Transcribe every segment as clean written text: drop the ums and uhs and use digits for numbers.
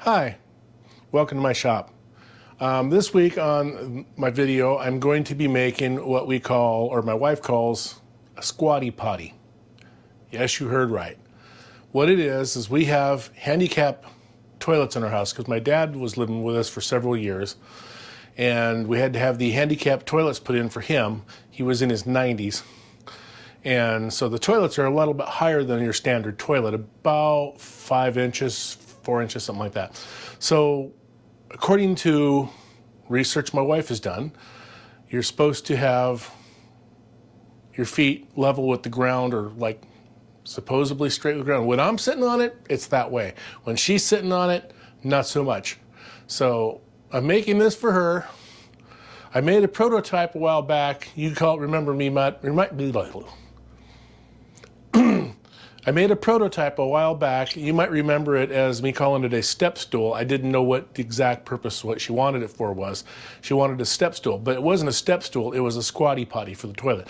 Hi, welcome to my shop. This week on my video, I'm going to be making what we call, or my wife calls, a Squatty Potty. Yes, you heard right. What it is we have handicap toilets in our house because my dad was living with us for several years, and we had to have the handicap toilets put in for him. He was in his 90s. And so the toilets are a little bit higher than your standard toilet, about 5 inches, 4 inches, something like that. So according to research my wife has done, you're supposed to have your feet level with the ground, or like supposedly straight with the ground. When I'm sitting on it, it's that way. When she's sitting on it, not so much. So I'm making this for her. I made a prototype a while back. You call it, remember me, Matt? I made a prototype a while back. You might remember it as me calling it a step stool. I didn't know what the exact purpose, what she wanted it for was. She wanted a step stool, but it wasn't a step stool, it was a squatty potty for the toilet.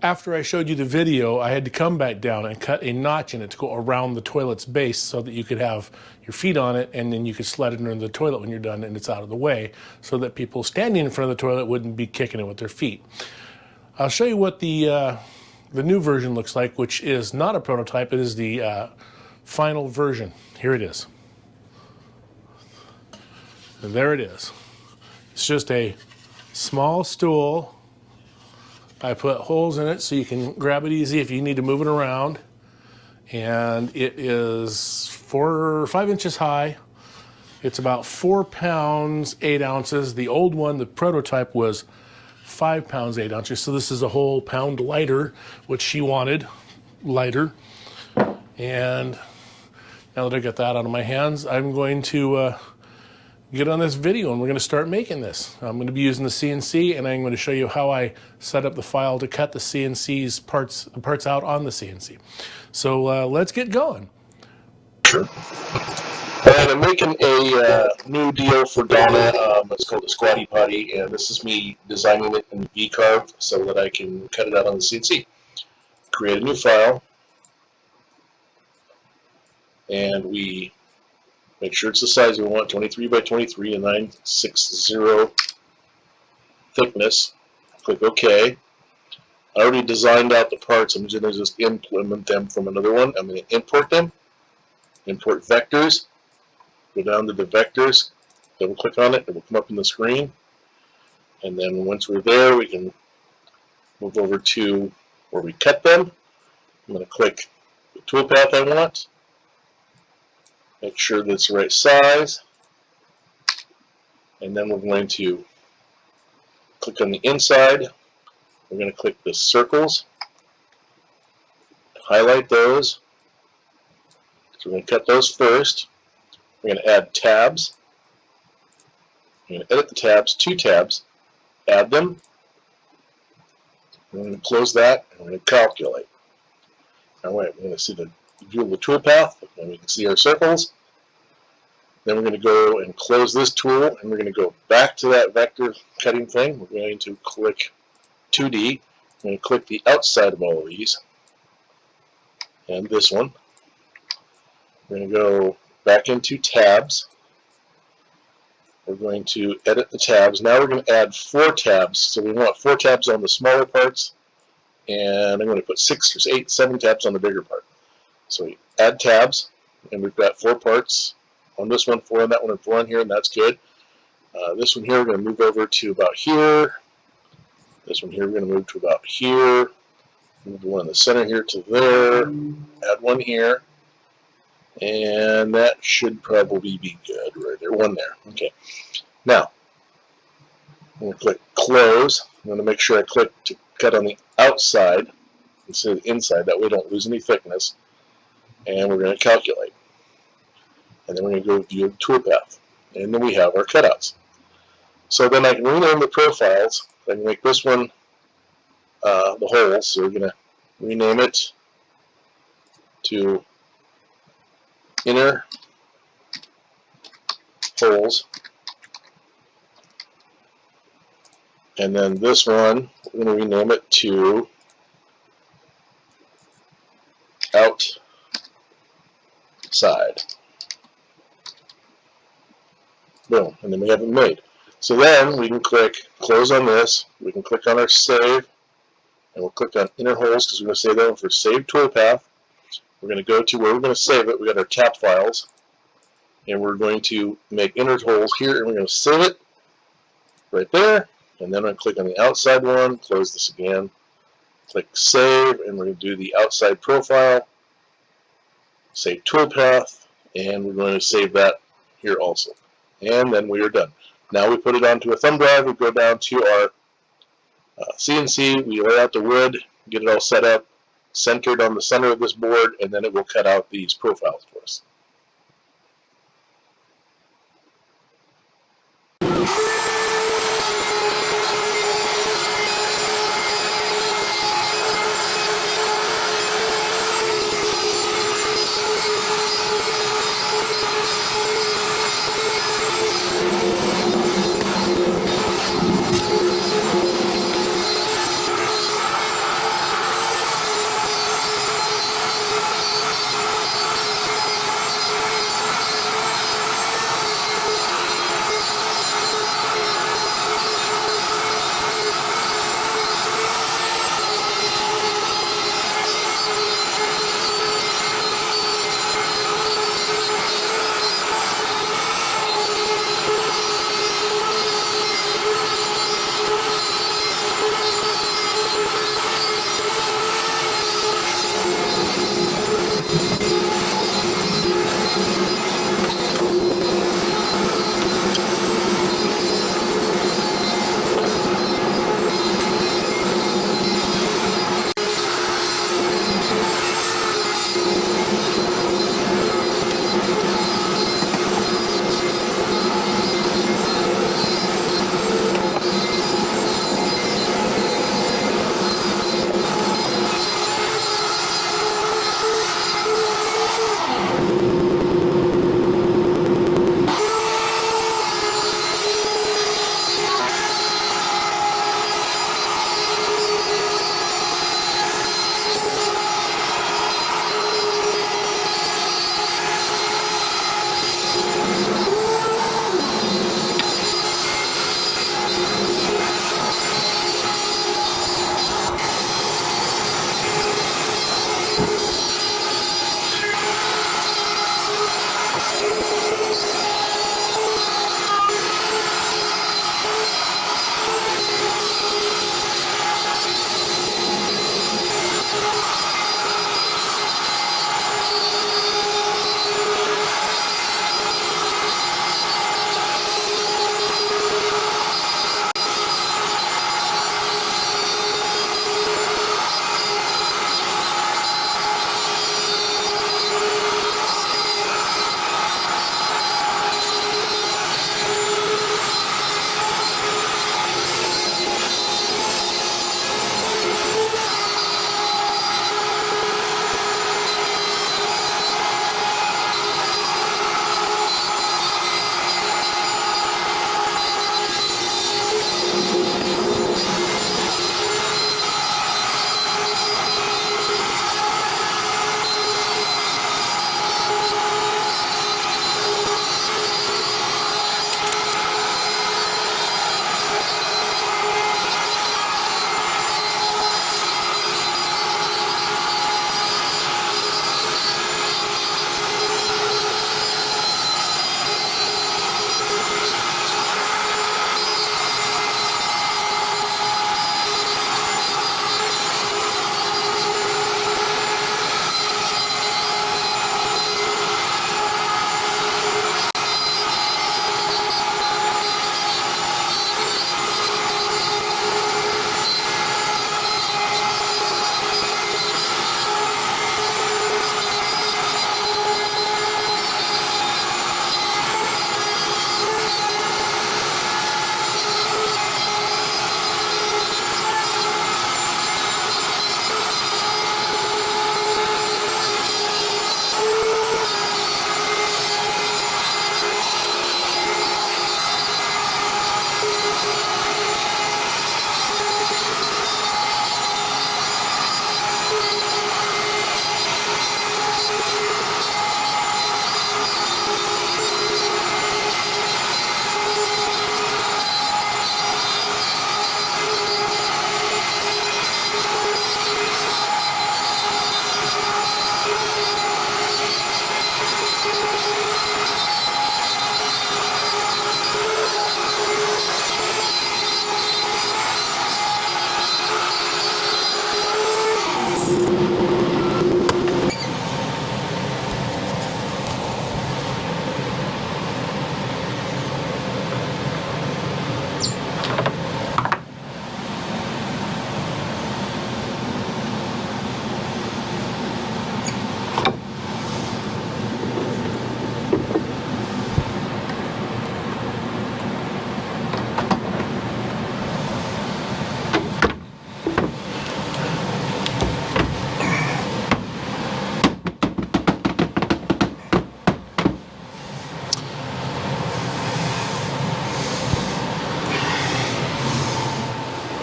After I showed you the video, I had to come back down and cut a notch in it to go around the toilet's base so that you could have your feet on it, and then you could slide it under the toilet when you're done and it's out of the way, so that people standing in front of the toilet wouldn't be kicking it with their feet. I'll show you what the new version looks like, which is not a prototype. It is the final version. Here it is. And there it is. It's just a small stool. I put holes in it so you can grab it easy if you need to move it around. And it is 4 or 5 inches high. It's about 4 pounds, 8 ounces. The old one, the prototype, was 5 pounds, 8 ounces. So this is a whole pound lighter, which she wanted, lighter. And now that I got that out of my hands, I'm going to get on this video and we're going to start making this. I'm going to be using the CNC, and I'm going to show you how I set up the file to cut the CNC's parts out on the CNC. So let's get going. Sure. And I'm making a new deal for Donna. It's called the Squatty Potty, and this is me designing it in V-carve so that I can cut it out on the CNC. Create a new file, and we make sure it's the size we want, 23 by 23 and 960 thickness. Click OK. I already designed out the parts. I'm just going to implement them from another one. I'm going to import them, import vectors. Go down to the vectors, double click on it, it will come up on the screen. And then once we're there, we can move over to where we cut them. I'm going to click the toolpath I want, make sure that it's the right size, and then we're going to click on the inside. We're going to click the circles, highlight those. So we're going to cut those first. We're going to add tabs. We're going to edit the tabs, 2 tabs, add them. We're going to close that, and we're going to calculate. All right, we're going to see the view of the toolpath, and we can see our circles. Then we're going to go and close this tool, and we're going to go back to that vector cutting thing. We're going to click 2D. We're going to click the outside of all of these, and this one. We're going to go back into tabs. We're going to edit the tabs. Now we're going to add 4 tabs. So we want 4 tabs on the smaller parts, and I'm going to put 6 or 8, 7 tabs on the bigger part. So we add tabs, and we've got 4 parts on this one, 4 on that one, and 4 on here, and that's good. This one here, we're going to move over to about here. This one here, we're going to move to about here. Move the one in the center here to there. Add one here. And that should probably be good right there. One there. Okay. Now, I'm going to click close. I'm going to make sure I click to cut on the outside instead of the inside. That way I don't lose any thickness. And we're going to calculate. And then we're going to go view the toolpath. And then we have our cutouts. So then I can rename the profiles. I can make this one the holes. So we're going to rename it to inner holes. And then this one, we're going to rename it to outside. Boom, and then we have it made. So then we can click close on this. We can click on our save, and we'll click on inner holes because we're going to save that one for save toolpath. We're going to go to where we're going to save it. We got our tap files, and we're going to make inner holes here, and we're going to save it right there. And then I'm going to click on the outside one, close this again, click save, and we're going to do the outside profile, save toolpath, and we're going to save that here also. And then we are done. Now we put it onto a thumb drive, we go down to our CNC, we lay out the wood, get it all set up, centered on the center of this board, and then it will cut out these profiles for us.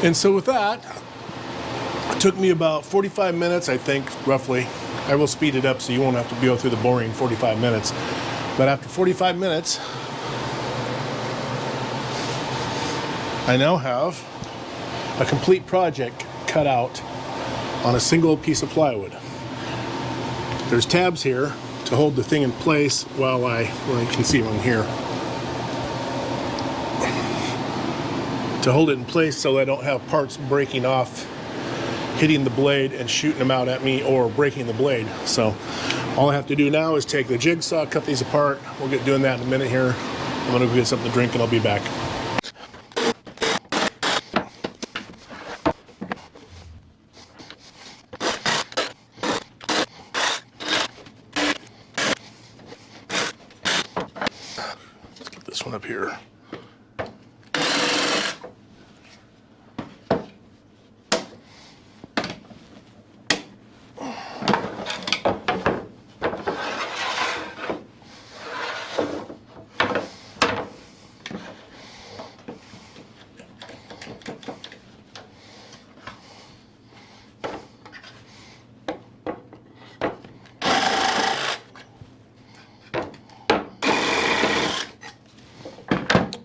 And so with that, it took me about 45 minutes, I think, roughly. I will speed it up so you won't have to go through the boring 45 minutes. But after 45 minutes, I now have a complete project cut out on a single piece of plywood. There's tabs here to hold the thing in place while you can see one here. To hold it in place so I don't have parts breaking off, hitting the blade and shooting them out at me or breaking the blade. So all I have to do now is take the jigsaw, cut these apart. We'll get doing that in a minute here. I'm gonna go get something to drink and I'll be back. Let's get this one up here.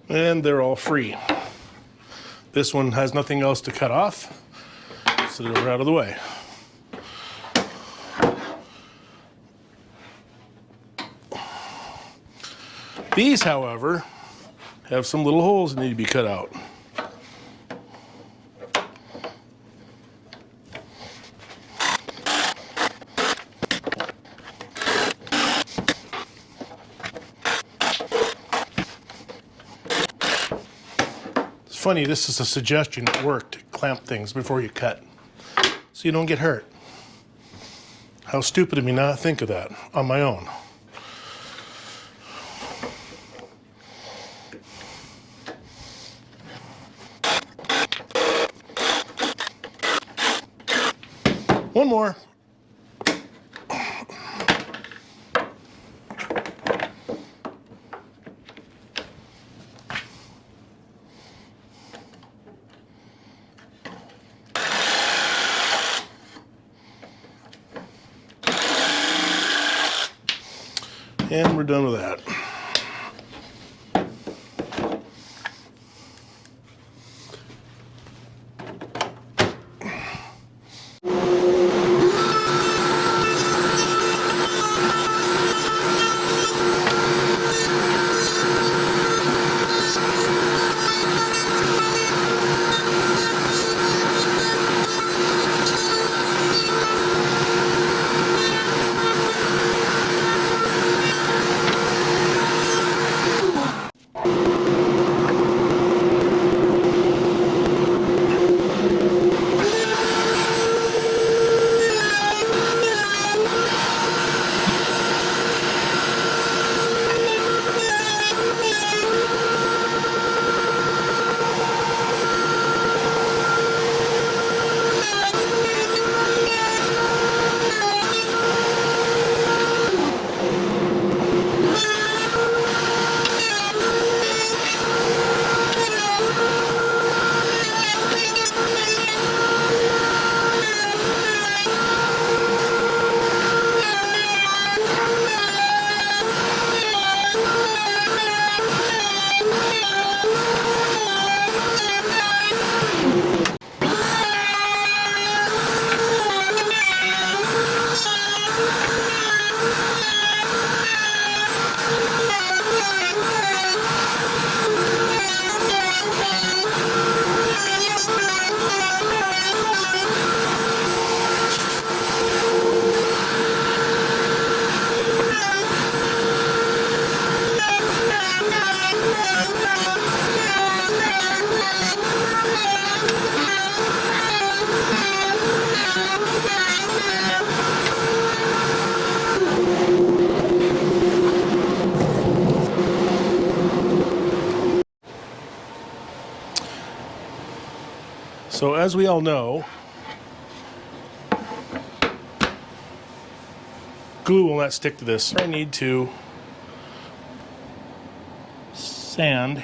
And they're all free. This one has nothing else to cut off, so they're out of the way. These, however, have some little holes that need to be cut out. Funny, this is a suggestion at work to clamp things before you cut so you don't get hurt. How stupid of me not to think of that on my own. One more. And we're done with that. So as we all know, glue will not stick to this. I need to sand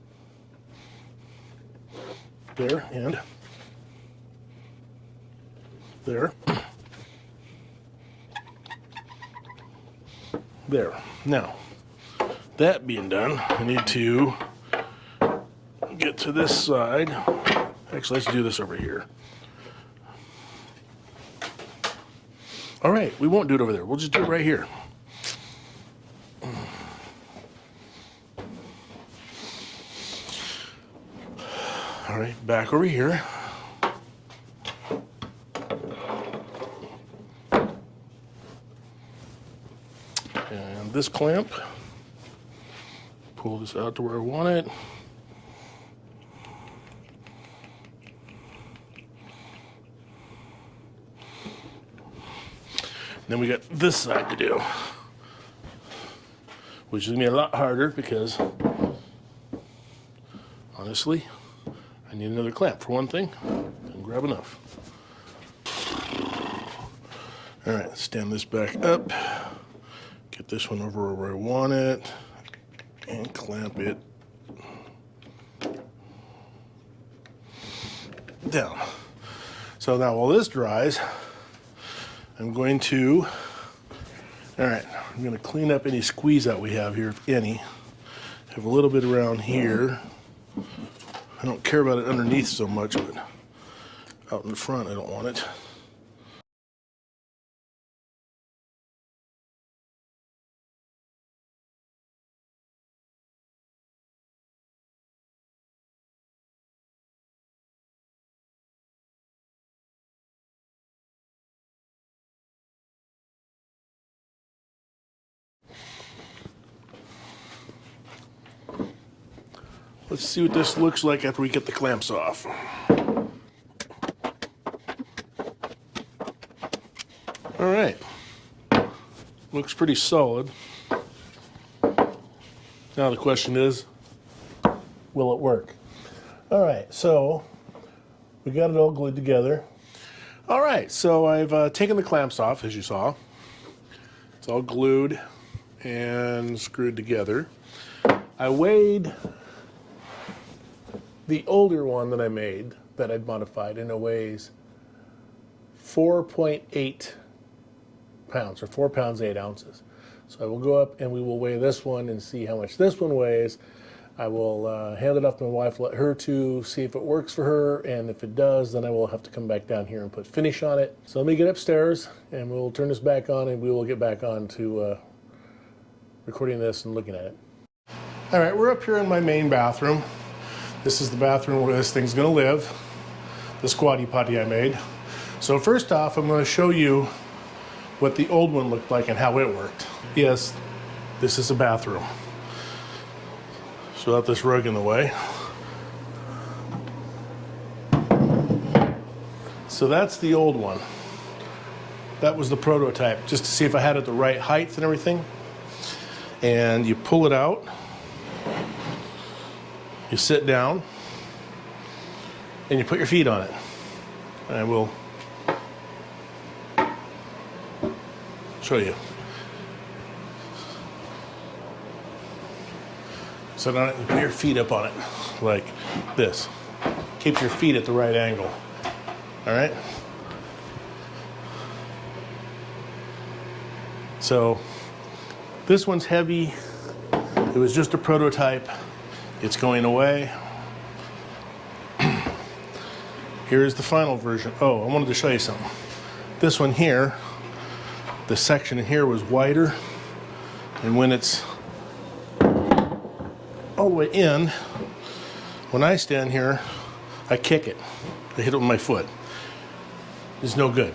There, and there. There. Now, that being done, I need to get to this side. Actually, let's do this over here. All right, we won't do it over there. We'll just do it right here. All right, back over here. And this clamp, pull this out to where I want it. Then we got this side to do, which is gonna be a lot harder because honestly, I need another clamp for one thing. Didn't grab enough. All right, stand this back up. Get this one over where I want it and clamp it down. So now while this dries, I'm going to clean up any squeeze out we have here, if any. Have a little bit around here. I don't care about it underneath so much, but out in the front I don't want it. Let's see what this looks like after we get the clamps off. All right, looks pretty solid. Now the question is, will it work? All right, so we got it all glued together. All right, so I've taken the clamps off, as you saw. It's all glued and screwed together. I weighed the older one that I made, that I'd modified, and it weighs 4.8 pounds, or 4 pounds 8 ounces. So I will go up and we will weigh this one and see how much this one weighs. I will hand it off to my wife, let her to see if it works for her, and if it does, then I will have to come back down here and put finish on it. So let me get upstairs and we'll turn this back on and we will get back on to recording this and looking at it. All right, we're up here in my main bathroom. This is the bathroom where this thing's gonna live, the Squatty Potty I made. So first off, I'm gonna show you what the old one looked like and how it worked. Yes, this is a bathroom. So without this rug in the way. So that's the old one. That was the prototype, just to see if I had it the right height and everything. And you pull it out. You sit down and you put your feet on it. And I will show you. Sit on it and put your feet up on it like this. Keep your feet at the right angle. All right? So this one's heavy. It was just a prototype. It's going away. Here's the final version. Oh, I wanted to show you something. This one here, the section in here was wider, and when it's all the way in, when I stand here, I kick it. I hit it with my foot. It's no good.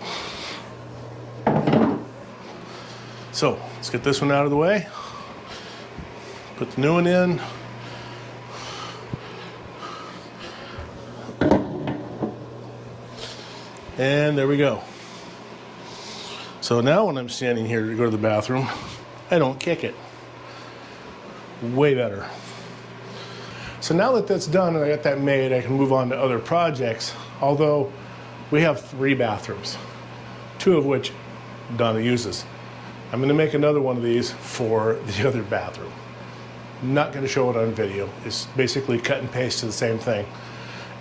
So let's get this one out of the way. Put the new one in. And there we go. So now when I'm standing here to go to the bathroom, I don't kick it. Way better. So now that that's done and I got that made, I can move on to other projects. Although we have 3 bathrooms, 2 of which Donna uses. I'm going to make another one of these for the other bathroom. I'm not going to show it on video. It's basically cut and paste to the same thing.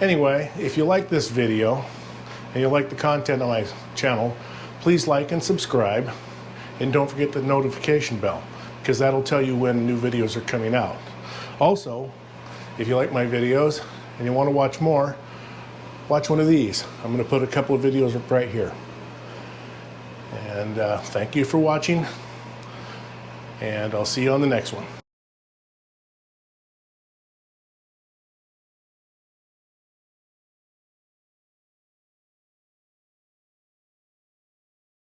Anyway, if you like this video and you like the content on my channel, please like and subscribe, and don't forget the notification bell, because that'll tell you when new videos are coming out. Also, if you like my videos and you want to watch more, watch one of these. I'm going to put a couple of videos up right here. And thank you for watching, and I'll see you on the next one.